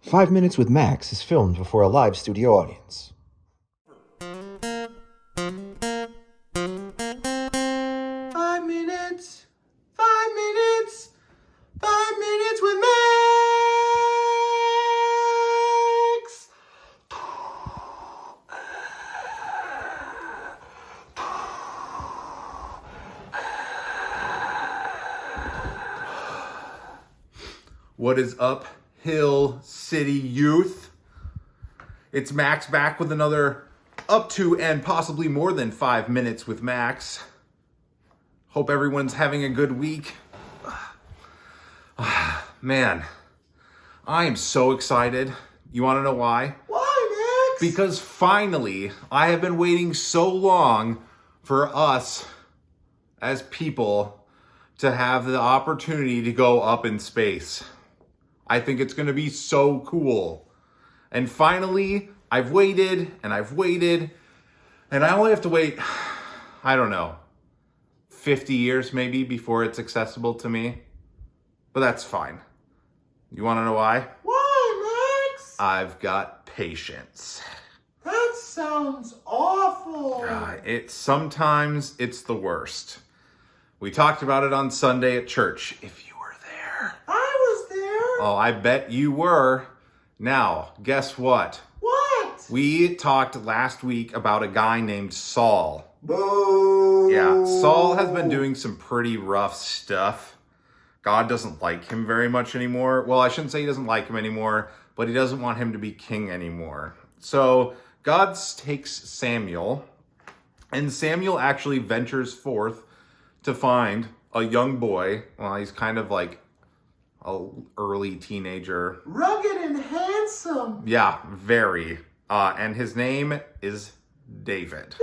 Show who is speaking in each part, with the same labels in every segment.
Speaker 1: 5 Minutes with Max is filmed before a live studio audience.
Speaker 2: 5 minutes, 5 minutes, 5 minutes with Max. What is up, Hill City youth? It's Max back with another up to and possibly more than 5 minutes with Max. Hope everyone's having a good week. Man, I am so excited. You want to know why?
Speaker 3: Why, Max?
Speaker 2: Because finally, I have been waiting so long for us as people to have the opportunity to go up in space. I think it's going to be so cool. And finally, I've waited, and I only have to wait, I don't know, 50 years maybe before it's accessible to me. But that's fine. You want to know why?
Speaker 3: Why, Max?
Speaker 2: I've got patience.
Speaker 3: That sounds awful.
Speaker 2: Sometimes it's the worst. We talked about it on Sunday at church. If you were there.
Speaker 3: I was there.
Speaker 2: Oh, I bet you were. Now, guess what?
Speaker 3: What?
Speaker 2: We talked last week about a guy named Saul.
Speaker 3: Boo.
Speaker 2: Yeah, Saul has been doing some pretty rough stuff. God doesn't like him very much anymore. Well, I shouldn't say he doesn't like him anymore, but he doesn't want him to be king anymore. So God takes Samuel, and Samuel actually ventures forth to find a young boy. Well, he's kind of like an early teenager.
Speaker 3: Rugged and handsome.
Speaker 2: Yeah, very. And his name is David.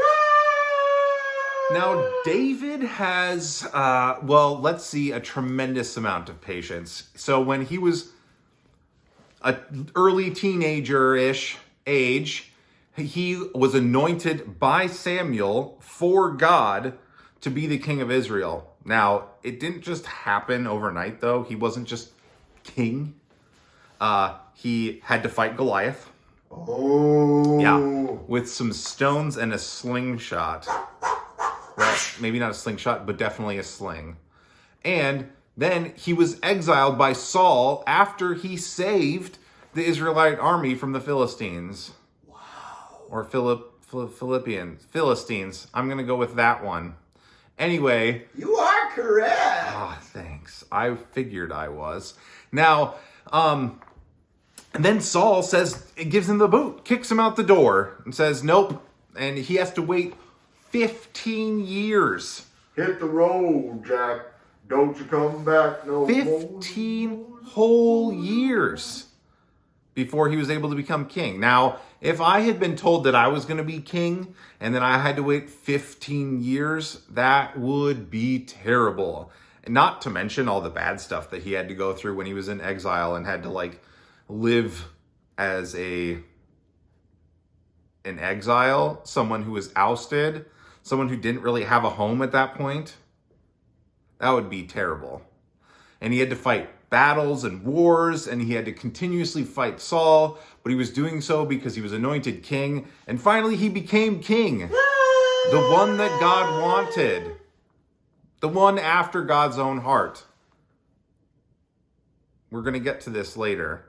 Speaker 2: Now, David has, let's see, a tremendous amount of patience. So when he was an early teenager-ish age, he was anointed by Samuel for God to be the king of Israel. Now, it didn't just happen overnight, though. He wasn't just king. He had to fight Goliath.
Speaker 3: Oh.
Speaker 2: Yeah, with some stones and a slingshot. Well, maybe not a slingshot, but definitely a sling. And then he was exiled by Saul after he saved the Israelite army from the Philistines.
Speaker 3: Wow.
Speaker 2: Or Philistines. I'm going to go with that one. Anyway.
Speaker 3: You are correct.
Speaker 2: Ah, thanks. I figured I was. Now, and then Saul gives him the boot, kicks him out the door, and says, nope. And he has to wait 15 years.
Speaker 3: Hit the road, Jack. Don't you come back no
Speaker 2: 15 whole years before he was able to become king. Now, if I had been told that I was going to be king and then I had to wait 15 years, that would be terrible. And not to mention all the bad stuff that he had to go through when he was in exile and had to live as an exile, someone who was ousted, someone who didn't really have a home at that point. That would be terrible. And he had to fight battles and wars, and he had to continuously fight Saul, but he was doing so because he was anointed king, and finally he became king. The one that God wanted. The one after God's own heart. We're going to get to this later,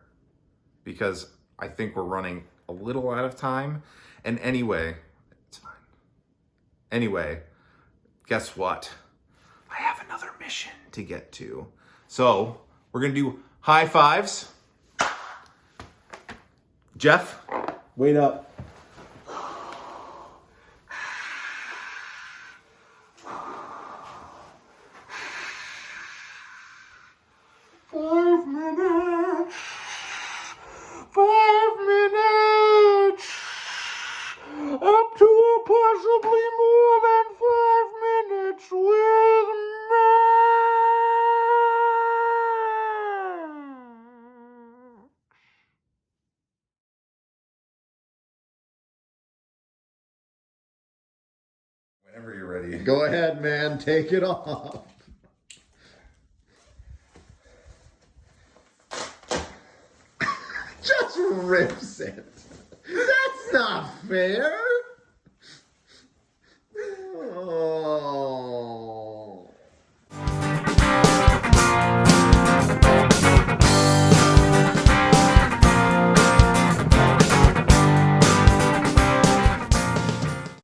Speaker 2: because I think we're running a little out of time. And anyway, it's fine. Anyway, guess what? I have another mission to get to. So, we're going to do high fives. Jeff, wait up.
Speaker 3: 5 minutes. 5 minutes. Up to possibly more than 5 minutes with Max.
Speaker 2: Whenever you're ready.
Speaker 3: Go ahead, man. Take it off. Just
Speaker 4: just rips it. That's not fair.